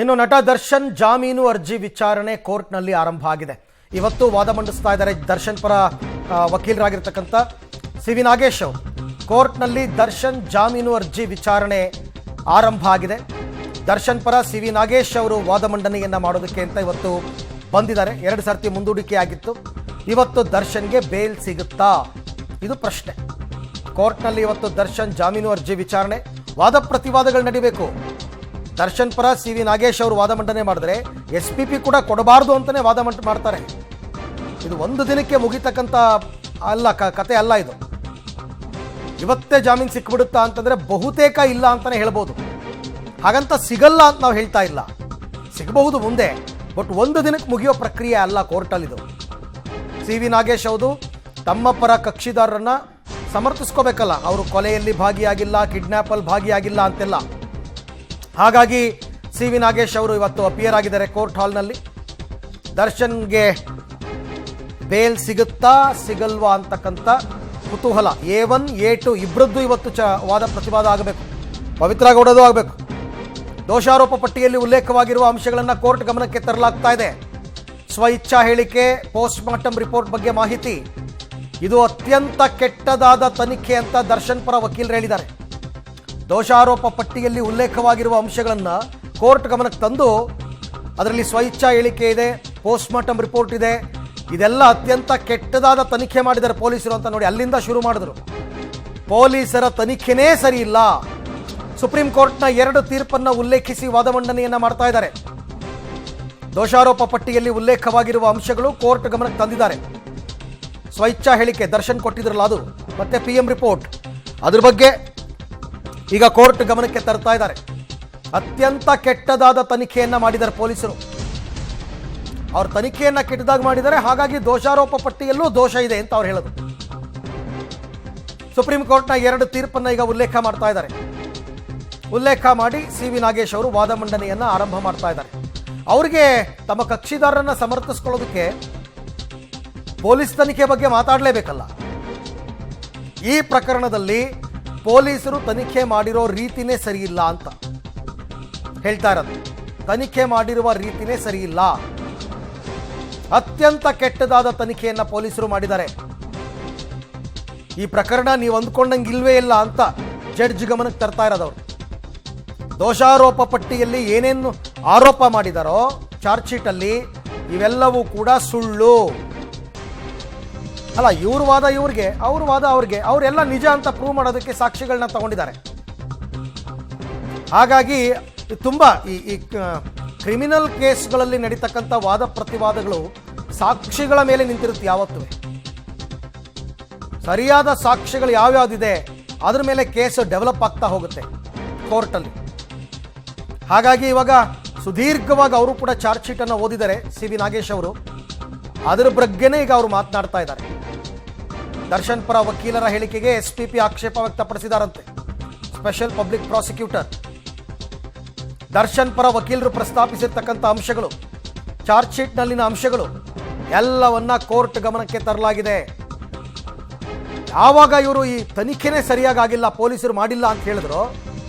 ಇನ್ನು ನಟ ದರ್ಶನ್ ಜಾಮೀನು ಅರ್ಜಿ ವಿಚಾರಣೆ ಕೋರ್ಟ್ನಲ್ಲಿ ಆರಂಭ ಆಗಿದೆ. ಇವತ್ತು ವಾದ ಮಂಡಿಸ್ತಾ ಇದ್ದಾರೆ ದರ್ಶನ್ ಪರ ವಕೀಲರಾಗಿರ್ತಕ್ಕಂಥ ಸಿ.ವಿ. ನಾಗೇಶ್ ಅವರು. ಕೋರ್ಟ್ನಲ್ಲಿ ದರ್ಶನ್ ಜಾಮೀನು ಅರ್ಜಿ ವಿಚಾರಣೆ ಆರಂಭ ಆಗಿದೆ. ದರ್ಶನ್ ಪರ ಸಿ.ವಿ. ನಾಗೇಶ್ ಅವರು ವಾದ ಮಂಡನೆಯನ್ನ ಮಾಡೋದಕ್ಕೆ ಅಂತ ಇವತ್ತು ಬಂದಿದ್ದಾರೆ. 2 ಸರ್ತಿ ಮುಂದೂಡಿಕೆ ಆಗಿತ್ತು. ಇವತ್ತು ದರ್ಶನ್ಗೆ ಬೇಲ್ ಸಿಗುತ್ತಾ, ಇದು ಪ್ರಶ್ನೆ. ಕೋರ್ಟ್ನಲ್ಲಿ ಇವತ್ತು ದರ್ಶನ್ ಜಾಮೀನು ಅರ್ಜಿ ವಿಚಾರಣೆ, ವಾದ ಪ್ರತಿವಾದಗಳು ನಡೀಬೇಕು. ದರ್ಶನ್ ಪರ ಸಿ.ವಿ. ನಾಗೇಶ್ ಅವರು ವಾದ ಮಂಡನೆ ಮಾಡಿದ್ರೆ SPP ಕೂಡ ಕೊಡಬಾರ್ದು ಅಂತಲೇ ವಾದ ಮಾಡ್ತಾರೆ. ಇದು ಒಂದು ದಿನಕ್ಕೆ ಮುಗಿತಕ್ಕಂಥ ಕತೆ ಅಲ್ಲ. ಇದು ಇವತ್ತೇ ಜಾಮೀನು ಸಿಕ್ಬಿಡುತ್ತಾ ಅಂತಂದರೆ ಬಹುತೇಕ ಇಲ್ಲ ಅಂತಲೇ ಹೇಳ್ಬೋದು. ಹಾಗಂತ ಸಿಗಲ್ಲ ಅಂತ ನಾವು ಹೇಳ್ತಾ ಇಲ್ಲ, ಸಿಗಬಹುದು ಮುಂದೆ, ಬಟ್ ಒಂದು ದಿನಕ್ಕೆ ಮುಗಿಯೋ ಪ್ರಕ್ರಿಯೆ ಅಲ್ಲ ಕೋರ್ಟಲ್ಲಿದು. ಸಿ.ವಿ. ನಾಗೇಶ್ ಅವರು ತಮ್ಮ ಪರ ಕಕ್ಷಿದಾರರನ್ನು ಸಮರ್ಥಿಸ್ಕೋಬೇಕಲ್ಲ. ಅವರು ಕೊಲೆಯಲ್ಲಿ ಭಾಗಿಯಾಗಿಲ್ಲ, ಕಿಡ್ನ್ಯಾಪಲ್ಲಿ ಭಾಗಿಯಾಗಿಲ್ಲ ಅಂತೆಲ್ಲ. ಹಾಗಾಗಿ ಸಿ.ವಿ. ನಾಗೇಶ್ ಅವರು ಇವತ್ತು ಅಪಿಯರ್ ಆಗಿದ್ದಾರೆ ಕೋರ್ಟ್ ಹಾಲ್ನಲ್ಲಿ. ದರ್ಶನ್ಗೆ ಬೇಲ್ ಸಿಗುತ್ತಾ ಸಿಗಲ್ವಾ ಅಂತಕ್ಕಂಥ ಕುತೂಹಲ. A1 A2 ಇಬ್ಬರದ್ದು ಇವತ್ತು ವಾದ ಪ್ರತಿವಾದ ಆಗಬೇಕು. ಪವಿತ್ರ ಗೌಡದು ಆಗಬೇಕು. ದೋಷಾರೋಪ ಪಟ್ಟಿಯಲ್ಲಿ ಉಲ್ಲೇಖವಾಗಿರುವ ಅಂಶಗಳನ್ನು ಕೋರ್ಟ್ ಗಮನಕ್ಕೆ ತರಲಾಗ್ತಾ ಇದೆ. ಸ್ವ ಇಚ್ಛಾ ಹೇಳಿಕೆ, ಪೋಸ್ಟ್ ಮಾರ್ಟಮ್ ರಿಪೋರ್ಟ್ ಬಗ್ಗೆ ಮಾಹಿತಿ, ಇದು ಅತ್ಯಂತ ಕೆಟ್ಟದಾದ ತನಿಖೆ ಅಂತ ದರ್ಶನ್ ಪರ ವಕೀಲರು ಹೇಳಿದ್ದಾರೆ. ದೋಷಾರೋಪ ಪಟ್ಟಿಯಲ್ಲಿ ಉಲ್ಲೇಖವಾಗಿರುವ ಅಂಶಗಳನ್ನು ಕೋರ್ಟ್ ಗಮನಕ್ಕೆ ತಂದು ಅದರಲ್ಲಿ ಸ್ವ ಇಚ್ಛಾ ಹೇಳಿಕೆ ಇದೆ, ಪೋಸ್ಟ್ ಮಾರ್ಟಮ್ ರಿಪೋರ್ಟ್ ಇದೆ, ಇದೆಲ್ಲ ಅತ್ಯಂತ ಕೆಟ್ಟದಾದ ತನಿಖೆ ಮಾಡಿದ್ದಾರೆ ಪೊಲೀಸರು ಅಂತ ನೋಡಿ ಅಲ್ಲಿಂದ ಶುರು ಮಾಡಿದ್ರು. ಪೊಲೀಸರ ತನಿಖೆನೇ ಸರಿ ಇಲ್ಲ. ಸುಪ್ರೀಂ ಕೋರ್ಟ್ನ 2 ತೀರ್ಪನ್ನು ಉಲ್ಲೇಖಿಸಿ ವಾದ ಮಂಡನೆಯನ್ನ ಮಾಡ್ತಾ ಇದ್ದಾರೆ. ದೋಷಾರೋಪ ಪಟ್ಟಿಯಲ್ಲಿ ಉಲ್ಲೇಖವಾಗಿರುವ ಅಂಶಗಳು ಕೋರ್ಟ್ ಗಮನಕ್ಕೆ ತಂದಿದ್ದಾರೆ. ಸ್ವಇಚ್ಛಾ ಹೇಳಿಕೆ ದರ್ಶನ್ ಕೊಟ್ಟಿದ್ರಲ್ಲ ಅದು, ಮತ್ತೆ PM ರಿಪೋರ್ಟ್, ಅದ್ರ ಬಗ್ಗೆ ಈಗ ಕೋರ್ಟ್ ಗಮನಕ್ಕೆ ತರ್ತಾ ಇದ್ದಾರೆ. ಅತ್ಯಂತ ಕೆಟ್ಟದಾದ ತನಿಖೆಯನ್ನ ಮಾಡಿದ್ದಾರೆ ಪೊಲೀಸರು. ಅವ್ರ ತನಿಖೆಯನ್ನ ಕೆಟ್ಟದಾಗಿ ಮಾಡಿದ್ದಾರೆ. ಹಾಗಾಗಿ ದೋಷಾರೋಪ ಪಟ್ಟಿಯಲ್ಲೂ ದೋಷ ಇದೆ ಅಂತ ಅವ್ರು ಹೇಳೋದು. ಸುಪ್ರೀಂ ಕೋರ್ಟ್ನ 2 ತೀರ್ಪನ್ನು ಈಗ ಉಲ್ಲೇಖ ಮಾಡ್ತಾ ಇದ್ದಾರೆ. ಉಲ್ಲೇಖ ಮಾಡಿ ಸಿ.ವಿ. ನಾಗೇಶ್ ಅವರು ವಾದ ಮಂಡನೆಯನ್ನ ಆರಂಭ ಮಾಡ್ತಾ ಇದ್ದಾರೆ. ಅವರಿಗೆ ತಮ್ಮ ಕಕ್ಷಿದಾರರನ್ನ ಸಮರ್ಥಿಸ್ಕೊಳ್ಳೋದಕ್ಕೆ ಪೊಲೀಸ್ ತನಿಖೆ ಬಗ್ಗೆ ಮಾತಾಡಲೇಬೇಕಲ್ಲ. ಈ ಪ್ರಕರಣದಲ್ಲಿ ಪೊಲೀಸರು ತನಿಖೆ ಮಾಡಿರೋ ರೀತಿನೇ ಸರಿ ಇಲ್ಲ ಅಂತ ಹೇಳ್ತಾ ಇರೋದು. ತನಿಖೆ ಮಾಡಿರುವ ರೀತಿನೇ ಸರಿ ಇಲ್ಲ. ಅತ್ಯಂತ ಕೆಟ್ಟದಾದ ತನಿಖೆಯನ್ನ ಪೊಲೀಸರು ಮಾಡಿದ್ದಾರೆ. ಈ ಪ್ರಕರಣ ನೀವು ಅಂದ್ಕೊಂಡಂಗೆ ಇಲ್ವೇ ಇಲ್ಲ ಅಂತ ಜಡ್ಜ್ ಗಮನಕ್ಕೆ ತರ್ತಾ ಇರೋದವ್ರು. ದೋಷಾರೋಪ ಪಟ್ಟಿಯಲ್ಲಿ ಏನೇನು ಆರೋಪ ಮಾಡಿದಾರೋ ಚಾರ್ಜ್ ಶೀಟಲ್ಲಿ ಇವೆಲ್ಲವೂ ಕೂಡ ಸುಳ್ಳು. ಅಲ್ಲ, ಇವ್ರ ವಾದ ಇವ್ರಿಗೆ, ಅವ್ರ ವಾದ ಅವ್ರಿಗೆ, ಅವರೆಲ್ಲ ನಿಜ ಅಂತ ಪ್ರೂವ್ ಮಾಡೋದಕ್ಕೆ ಸಾಕ್ಷಿಗಳನ್ನ ತಗೊಂಡಿದ್ದಾರೆ. ಹಾಗಾಗಿ ತುಂಬ ಈ ಕ್ರಿಮಿನಲ್ ಕೇಸ್ಗಳಲ್ಲಿ ನಡೀತಕ್ಕಂಥ ವಾದ ಪ್ರತಿವಾದಗಳು ಸಾಕ್ಷಿಗಳ ಮೇಲೆ ನಿಂತಿರುತ್ತೆ. ಯಾವತ್ತೂ ಸರಿಯಾದ ಸಾಕ್ಷಿಗಳು ಯಾವ್ಯಾವುದಿದೆ ಅದ್ರ ಮೇಲೆ ಕೇಸ್ ಡೆವಲಪ್ ಆಗ್ತಾ ಹೋಗುತ್ತೆ ಕೋರ್ಟಲ್ಲಿ. ಹಾಗಾಗಿ ಇವಾಗ ಸುದೀರ್ಘವಾಗಿ ಅವರು ಕೂಡ ಚಾರ್ಜ್ ಶೀಟನ್ನು ಓದಿದ್ದಾರೆ ಸಿ.ವಿ. ನಾಗೇಶ್ ಅವರು. ಅದರ ಬಗ್ಗೆನೇ ಈಗ ಅವರು ಮಾತನಾಡ್ತಾ ಇದ್ದಾರೆ. ದರ್ಶನ್ ಪರ ವಕೀಲರ ಹೇಳಿಕೆಗೆ SPP ಆಕ್ಷೇಪ ವ್ಯಕ್ತಪಡಿಸಿದಾರಂತೆ. ಸ್ಪೆಷಲ್ ಪಬ್ಲಿಕ್ ಪ್ರಾಸಿಕ್ಯೂಟರ್ ದರ್ಶನ್ ಪರ ವಕೀಲರು ಪ್ರಸ್ತಾಪಿಸಿರ್ತಕ್ಕಂಥ ಅಂಶಗಳು, ಚಾರ್ಜ್ ಶೀಟ್ನಲ್ಲಿನ ಅಂಶಗಳು ಎಲ್ಲವನ್ನ ಕೋರ್ಟ್ ಗಮನಕ್ಕೆ ತರಲಾಗಿದೆ. ಯಾವಾಗ ಇವರು ಈ ತನಿಖೆನೇ ಸರಿಯಾಗಿಲ್ಲ, ಪೊಲೀಸರು ಮಾಡಿಲ್ಲ ಅಂತ ಹೇಳಿದ್ರು,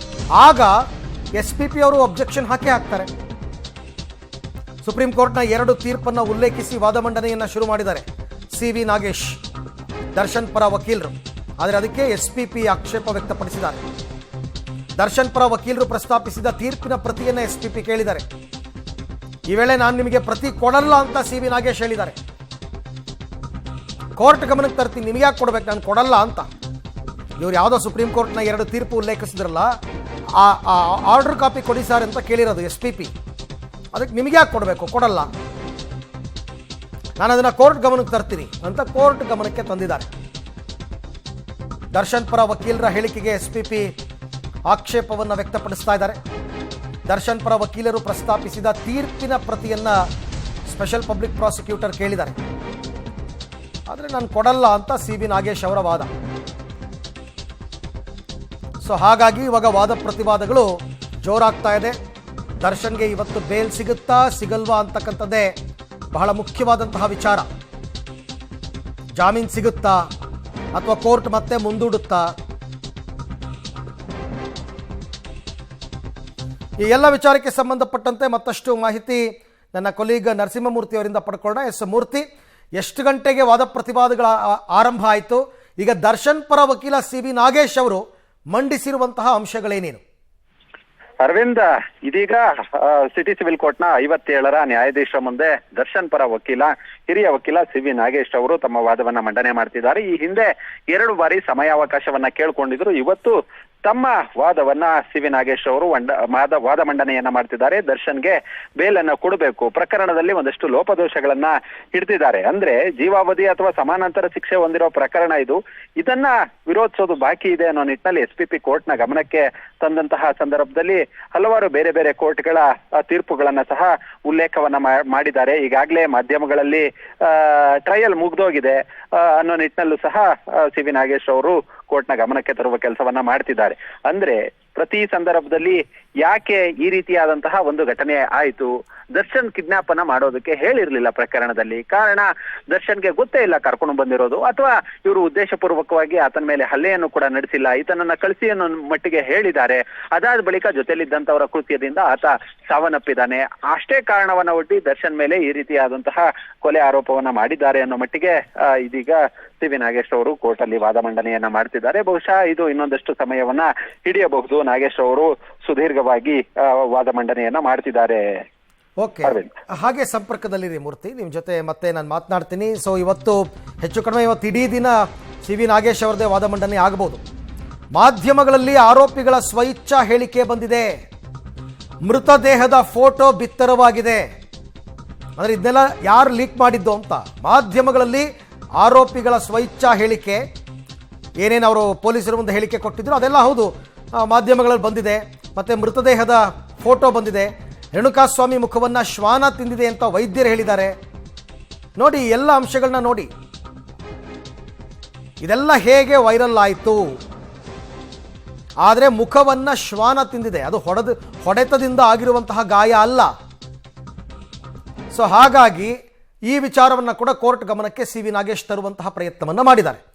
ಆಗ SPP ಅವರು ಅಬ್ಜೆಕ್ಷನ್ ಹಾಕ್ತಾರೆ. ಸುಪ್ರೀಂ ಕೋರ್ಟ್ನ 2 ತೀರ್ಪನ್ನು ಉಲ್ಲೇಖಿಸಿ ವಾದ ಮಂಡನೆಯನ್ನ ಶುರು ಮಾಡಿದ್ದಾರೆ ಸಿ.ವಿ. ನಾಗೇಶ್, ದರ್ಶನ್ ಪರ ವಕೀಲರು. ಆದರೆ ಅದಕ್ಕೆ SPP ಆಕ್ಷೇಪ ವ್ಯಕ್ತಪಡಿಸಿದ್ದಾರೆ. ದರ್ಶನ್ ಪರ ವಕೀಲರು ಪ್ರಸ್ತಾಪಿಸಿದ ತೀರ್ಪಿನ ಪ್ರತಿಯನ್ನು SPP ಕೇಳಿದ್ದಾರೆ. ಈ ವೇಳೆ ನಾನು ನಿಮಗೆ ಪ್ರತಿ ಕೊಡಲ್ಲ ಅಂತ ಸಿ.ವಿ. ನಾಗೇಶ್ ಹೇಳಿದ್ದಾರೆ. ಕೋರ್ಟ್ ಗಮನಕ್ಕೆ ತರ್ತೀನಿ, ನಿಮಗೆ ಯಾಕೆ ಕೊಡ್ಬೇಕು, ನಾನು ಕೊಡಲ್ಲ ಅಂತ. ಇವ್ರು ಯಾವುದೋ ಸುಪ್ರೀಂ ಕೋರ್ಟ್ನ 2 ತೀರ್ಪು ಉಲ್ಲೇಖಿಸಿದ್ರಲ್ಲ, ಆ ಆರ್ಡರ್ ಕಾಪಿ ಕೊಡಿ ಸರ್ ಅಂತ ಕೇಳಿರೋದು SPP. ಅದಕ್ಕೆ ನಿಮಗೆ ಯಾಕೆ ಕೊಡಬೇಕು, ಕೊಡಲ್ಲ, ನಾನು ಅದನ್ನು ಕೋರ್ಟ್ ಗಮನಕ್ಕೆ ತರ್ತೀನಿ ಅಂತ ಕೋರ್ಟ್ ಗಮನಕ್ಕೆ ತಂದಿದ್ದಾರೆ. ದರ್ಶನ್ ಪರ ವಕೀಲರ ಹೇಳಿಕೆಗೆ SPP ಆಕ್ಷೇಪವನ್ನು ವ್ಯಕ್ತಪಡಿಸ್ತಾ ಇದ್ದಾರೆ. ದರ್ಶನ್ ಪರ ವಕೀಲರು ಪ್ರಸ್ತಾಪಿಸಿದ ತೀರ್ಪಿನ ಪ್ರತಿಯನ್ನ ಸ್ಪೆಷಲ್ ಪಬ್ಲಿಕ್ ಪ್ರಾಸಿಕ್ಯೂಟರ್ ಕೇಳಿದ್ದಾರೆ. ಆದರೆ ನಾನು ಕೊಡಲ್ಲ ಅಂತ ಸಿ.ವಿ. ನಾಗೇಶ್ ಅವರ ವಾದ. ಸೊ ಹಾಗಾಗಿ ಇವಾಗ ವಾದ ಪ್ರತಿವಾದಗಳು ಜೋರಾಗ್ತಾ ಇದೆ. ದರ್ಶನ್ಗೆ ಇವತ್ತು ಬೇಲ್ ಸಿಗುತ್ತಾ ಸಿಗಲ್ವಾ ಅಂತಕ್ಕಂಥದ್ದೇ ಬಹಳ ಮುಖ್ಯವಾದಂತಹ ವಿಚಾರ. ಜಾಮೀನು ಸಿಗುತ್ತಾ ಅಥವಾ ಕೋರ್ಟ್ ಮತ್ತೆ ಮುಂದೂಡುತ್ತಾ? ಈ ಎಲ್ಲ ವಿಚಾರಕ್ಕೆ ಸಂಬಂಧಪಟ್ಟಂತೆ ಮತ್ತಷ್ಟು ಮಾಹಿತಿ ನನ್ನ ಕೊಲೀಗ್ ನರಸಿಂಹಮೂರ್ತಿ ಅವರಿಂದ ಪಡ್ಕೊಳ್ಳೋಣ. ಎಸ್ ಮೂರ್ತಿ, ಎಷ್ಟು ಗಂಟೆಗೆ ವಾದ ಪ್ರತಿವಾದಗಳ ಆರಂಭ ಆಯಿತು? ಈಗ ದರ್ಶನ್ ಪರ ವಕೀಲ ಸಿ.ವಿ. ನಾಗೇಶ್ ಅವರು ಮಂಡಿಸಿರುವಂತಹ ಅಂಶಗಳೇನೇನು? ಅರವಿಂದ್, ಇದೀಗ ಸಿಟಿ ಸಿವಿಲ್ ಕೋರ್ಟ್ನ 57ರ ನ್ಯಾಯಾಧೀಶರ ಮುಂದೆ ದರ್ಶನ್ ಪರ ವಕೀಲ ಹಿರಿಯ ವಕೀಲ ಸಿ.ವಿ. ನಾಗೇಶ್ ಅವರು ತಮ್ಮ ವಾದವನ್ನ ಮಂಡನೆ ಮಾಡ್ತಿದ್ದಾರೆ. ಈ ಹಿಂದೆ 2 ಬಾರಿ ಸಮಯಾವಕಾಶವನ್ನ ಕೇಳ್ಕೊಂಡಿದ್ರು. ಇವತ್ತು ತಮ್ಮ ವಾದವನ್ನ ಸಿ.ವಿ. ನಾಗೇಶ್ ಅವರು ವಾದ ಮಂಡನೆಯನ್ನ ಮಾಡ್ತಿದ್ದಾರೆ. ದರ್ಶನ್ಗೆ ಬೇಲನ್ನ ಕೊಡಬೇಕು, ಪ್ರಕರಣದಲ್ಲಿ ಒಂದಷ್ಟು ಲೋಪದೋಷಗಳನ್ನ ಹಿಡಿದಿದ್ದಾರೆ. ಅಂದ್ರೆ ಜೀವಾವಧಿ ಅಥವಾ ಸಮಾನಾಂತರ ಶಿಕ್ಷೆ ಹೊಂದಿರೋ ಪ್ರಕರಣ ಇದು. ಇದನ್ನ ವಿರೋಧಿಸೋದು ಬಾಕಿ ಇದೆ ಅನ್ನೋ ನಿಟ್ಟಿನಲ್ಲಿ SPP ಕೋರ್ಟ್ನ ಗಮನಕ್ಕೆ ತಂದಂತಹ ಸಂದರ್ಭದಲ್ಲಿ ಹಲವಾರು ಬೇರೆ ಬೇರೆ ಕೋರ್ಟ್ಗಳ ತೀರ್ಪುಗಳನ್ನ ಸಹ ಉಲ್ಲೇಖವನ್ನ ಮಾಡಿದ್ದಾರೆ. ಈಗಾಗಲೇ ಮಾಧ್ಯಮಗಳಲ್ಲಿ ಟ್ರಯಲ್ ಮುಗ್ದೋಗಿದೆ ಅನ್ನೋ ನಿಟ್ಟಿನಲ್ಲೂ ಸಹ ಸಿ.ವಿ. ನಾಗೇಶ್ ಅವರು ಕೋರ್ಟ್ನ ಗಮನಕ್ಕೆ ತರುವ ಕೆಲಸವನ್ನ ಮಾಡ್ತಿದ್ದಾರೆ. ಅಂದ್ರೆ ಪ್ರತಿ ಸಂದರ್ಭದಲ್ಲಿ ಯಾಕೆ ಈ ರೀತಿಯಾದಂತಹ ಒಂದು ಘಟನೆ ಆಯಿತು? ದರ್ಶನ್ ಕಿಡ್ನಾಪ್ ಅನ್ನ ಮಾಡೋದಕ್ಕೆ ಹೇಳಿರ್ಲಿಲ್ಲ ಪ್ರಕರಣದಲ್ಲಿ. ಕಾರಣ ದರ್ಶನ್ಗೆ ಗೊತ್ತೇ ಇಲ್ಲ ಕರ್ಕೊಂಡು ಬಂದಿರೋದು, ಅಥವಾ ಇವರು ಉದ್ದೇಶಪೂರ್ವಕವಾಗಿ ಆತನ ಮೇಲೆ ಹಲ್ಲೆಯನ್ನು ಕೂಡ ನಡೆಸಿಲ್ಲ, ಈತನನ್ನ ಕಳಿಸಿ ಅನ್ನೋ ಮಟ್ಟಿಗೆ ಹೇಳಿದ್ದಾರೆ. ಅದಾದ ಬಳಿಕ ಜೊತೆಲಿದ್ದಂತವರ ಕೃತ್ಯದಿಂದ ಆತ ಸಾವನ್ನಪ್ಪಿದ್ದಾನೆ. ಅಷ್ಟೇ ಕಾರಣವನ್ನ ಒಡ್ಡಿ ದರ್ಶನ್ ಮೇಲೆ ಈ ರೀತಿಯಾದಂತಹ ಕೊಲೆ ಆರೋಪವನ್ನ ಮಾಡಿದ್ದಾರೆ ಅನ್ನೋ ಮಟ್ಟಿಗೆ ಇದೀಗ ಸಿ.ವಿ. ನಾಗೇಶ್ ಅವರು ಕೋರ್ಟ್ ಅಲ್ಲಿ ವಾದ ಮಂಡನೆಯನ್ನ ಮಾಡ್ತಿದ್ದಾರೆ. ಬಹುಶಃ ಇದು ಇನ್ನೊಂದಷ್ಟು ಸಮಯವನ್ನ ಹಿಡಿಯಬಹುದು. ನಾಗೇಶ್ ಅವರು ಸುದೀರ್ಘವಾಗಿ ವಾದ ಮಂಡನೆಯನ್ನ ಮಾಡ್ತಿದ್ದಾರೆ. ಓಕೆ, ಹಾಗೆ ಸಂಪರ್ಕದಲ್ಲಿರಿ ಮೂರ್ತಿ, ನಿಮ್ಮ ಜೊತೆ ಮತ್ತೆ ನಾನು ಮಾತನಾಡ್ತೀನಿ. ಸೊ ಇವತ್ತು ಹೆಚ್ಚು ಕಡಿಮೆ ಇಡೀ ದಿನ ಸಿ.ವಿ. ನಾಗೇಶ್ ಅವರದೇ ವಾದ ಮಂಡನೆ ಆಗಬಹುದು. ಮಾಧ್ಯಮಗಳಲ್ಲಿ ಆರೋಪಿಗಳ ಸ್ವಇಚ್ಛಾ ಹೇಳಿಕೆ ಬಂದಿದೆ, ಮೃತದೇಹದ ಫೋಟೋ ಬಿತ್ತರವಾಗಿದೆ. ಅಂದ್ರೆ ಇದನ್ನೆಲ್ಲ ಯಾರು ಲೀಕ್ ಮಾಡಿದ್ದು ಅಂತ ಮಾಧ್ಯಮಗಳಲ್ಲಿ ಆರೋಪಿಗಳ ಸ್ವಇಚ್ಛಾ ಹೇಳಿಕೆ, ಏನೇನು ಅವರು ಪೊಲೀಸರ ಮುಂದೆ ಹೇಳಿಕೆ ಕೊಟ್ಟಿದ್ರು ಅದೆಲ್ಲ ಹೌದು, ಮಾಧ್ಯಮಗಳಲ್ಲಿ ಬಂದಿದೆ. ಮತ್ತೆ ಮೃತದೇಹದ ಫೋಟೋ ಬಂದಿದೆ. ರೇಣುಕಾಸ್ವಾಮಿ ಮುಖವನ್ನ ಶ್ವಾನ ತಿಂದಿದೆ ಅಂತ ವೈದ್ಯರು ಹೇಳಿದ್ದಾರೆ. ನೋಡಿ, ಎಲ್ಲ ಅಂಶಗಳನ್ನ ನೋಡಿ, ಇದೆಲ್ಲ ಹೇಗೆ ವೈರಲ್ ಆಯಿತು? ಆದರೆ ಮುಖವನ್ನ ಶ್ವಾನ ತಿಂದಿದೆ, ಅದು ಹೊಡೆತದಿಂದ ಆಗಿರುವಂತಹ ಗಾಯ ಅಲ್ಲ. ಸೊ ಹಾಗಾಗಿ ಈ ವಿಚಾರವನ್ನು ಕೂಡ ಕೋರ್ಟ್ ಗಮನಕ್ಕೆ ಸಿ.ವಿ. ನಾಗೇಶ್ ತರುವಂತಹ ಪ್ರಯತ್ನವನ್ನ ಮಾಡಿದ್ದಾರೆ.